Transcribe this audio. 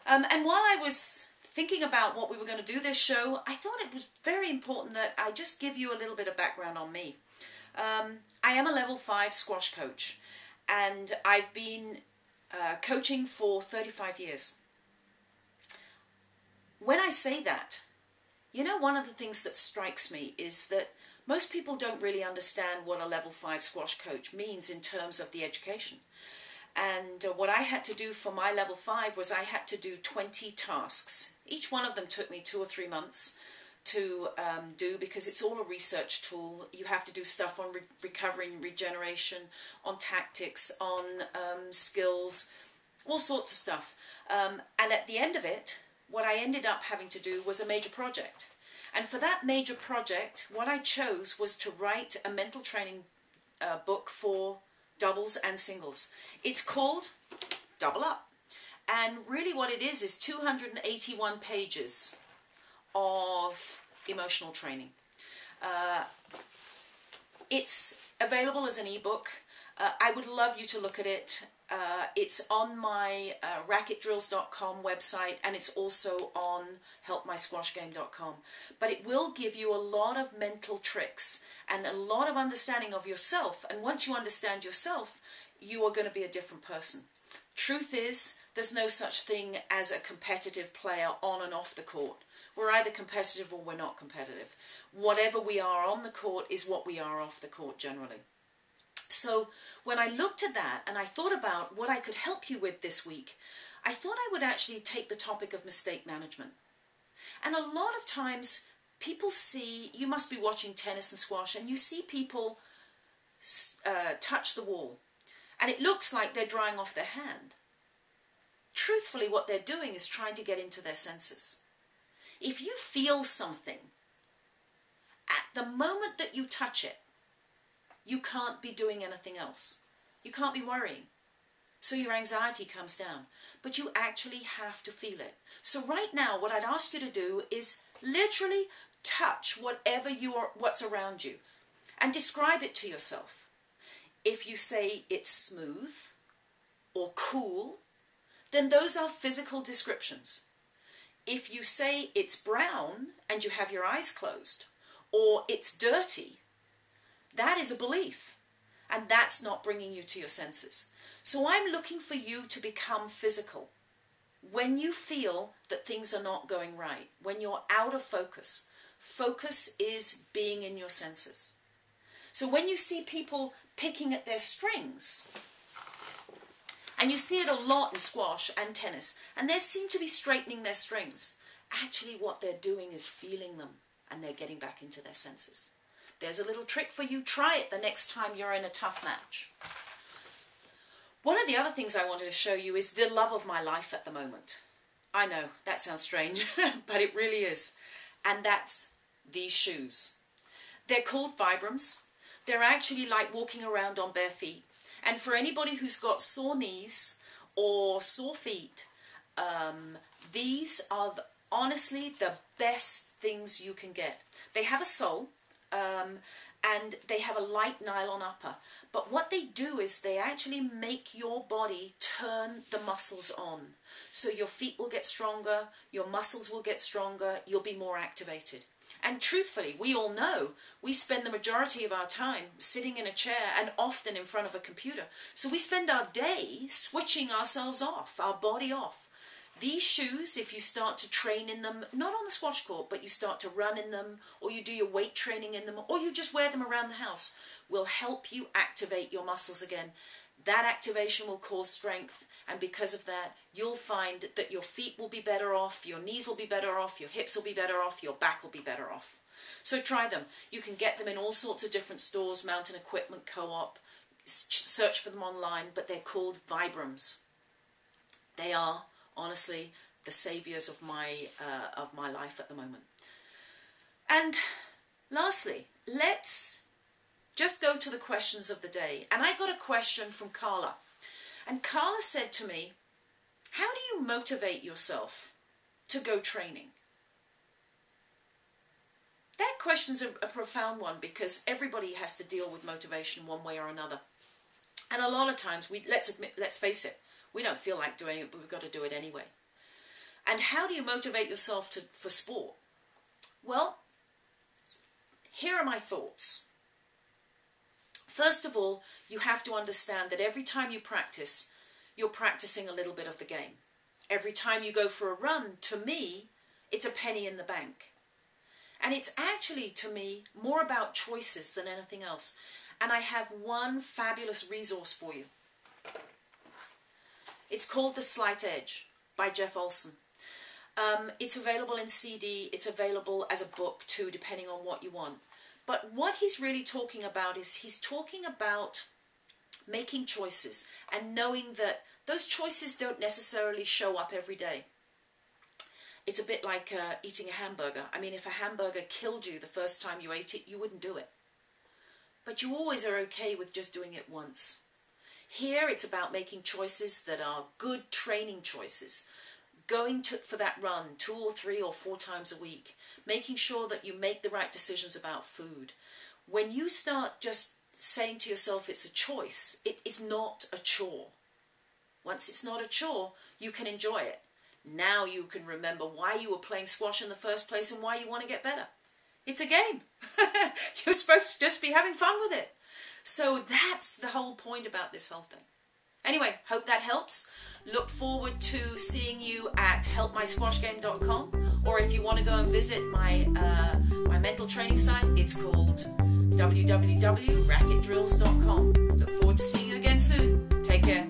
And while I was thinking about what we were going to do this show, I thought it was very important that I just give you a little bit of background on me. I am a level 5 squash coach, and I've been coaching for 35 years. When I say that, you know, one of the things that strikes me is that most people don't really understand what a level 5 squash coach means in terms of the education. And what I had to do for my level 5 was I had to do 20 tasks. Each one of them took me 2 or 3 months to do, because it's all a research tool. You have to do stuff on recovery and regeneration, on tactics, on skills, all sorts of stuff. And at the end of it, what I ended up having to do was a major project. And for that major project, what I chose was to write a mental training book for doubles and singles. It's called Double Up. And really what it is 281 pages of emotional training. It's available as an ebook. I would love you to look at it. It's on my racketdrills.com website, and it's also on HelpMySquashGame.com. But it will give you a lot of mental tricks and a lot of understanding of yourself. And once you understand yourself, you are going to be a different person. Truth is, there's no such thing as a competitive player on and off the court. We're either competitive or we're not competitive. Whatever we are on the court is what we are off the court generally. So when I looked at that and I thought about what I could help you with this week, I thought I would actually take the topic of mistake management. And a lot of times people see, you must be watching tennis and squash, and you see people touch the wall and it looks like they're drying off their hand. Truthfully, what they're doing is trying to get into their senses. If you feel something, at the moment that you touch it, you can't be doing anything else. You can't be worrying. So your anxiety comes down. But you actually have to feel it. So right now, what I'd ask you to do is literally touch what's around you and describe it to yourself. If you say it's smooth or cool, then those are physical descriptions. If you say it's brown and you have your eyes closed, or it's dirty, that is a belief, and that's not bringing you to your senses. So I'm looking for you to become physical. When you feel that things are not going right, when you're out of focus, focus is being in your senses. So when you see people picking at their strings, and you see it a lot in squash and tennis, and they seem to be straightening their strings, actually what they're doing is feeling them, and they're getting back into their senses. There's a little trick for you. Try it the next time you're in a tough match. One of the other things I wanted to show you is the love of my life at the moment. I know, that sounds strange, but it really is. And that's these shoes. They're called Vibrams. They're actually like walking around on bare feet. And for anybody who's got sore knees or sore feet, these are honestly the best things you can get. They have a sole. And they have a light nylon upper, but what they do is they actually make your body turn the muscles on, so your feet will get stronger, your muscles will get stronger, you'll be more activated. And truthfully, we all know we spend the majority of our time sitting in a chair and often in front of a computer, so we spend our day switching ourselves off, our body off. These shoes, if you start to train in them, not on the squash court, but you start to run in them, or you do your weight training in them, or you just wear them around the house, will help you activate your muscles again. That activation will cause strength, and because of that, you'll find that your feet will be better off, your knees will be better off, your hips will be better off, your back will be better off. So try them. You can get them in all sorts of different stores, Mountain Equipment Co-op, search for them online, but they're called Vibrams. They are honestly the saviors of my life at the moment. And lastly, let's just go to the questions of the day. And I got a question from Carla. And Carla said to me, how do you motivate yourself to go training? That question's a profound one, because everybody has to deal with motivation one way or another. And a lot of times, let's face it, we don't feel like doing it, but we've got to do it anyway. And how do you motivate yourself for sport? Well, here are my thoughts. First of all, you have to understand that every time you practice, you're practicing a little bit of the game. Every time you go for a run, to me, it's a penny in the bank. And it's actually, to me, more about choices than anything else. And I have one fabulous resource for you. It's called The Slight Edge by Jeff Olsen. It's available in CD, it's available as a book too, depending on what you want. But what he's really talking about is he's talking about making choices and knowing that those choices don't necessarily show up every day. It's a bit like eating a hamburger. I mean, if a hamburger killed you the first time you ate it, you wouldn't do it. But you always are okay with just doing it once. Here it's about making choices that are good training choices. Going for that run 2 or 3 or 4 times a week. Making sure that you make the right decisions about food. When you start just saying to yourself it's a choice, it is not a chore. Once it's not a chore, you can enjoy it. Now you can remember why you were playing squash in the first place and why you want to get better. It's a game. You're supposed to just be having fun with it. So that's the whole point about this whole thing. Anyway, hope that helps. Look forward to seeing you at HelpMySquashGame.com, or if you want to go and visit my mental training site, it's called www.racketdrills.com. Look forward to seeing you again soon. Take care.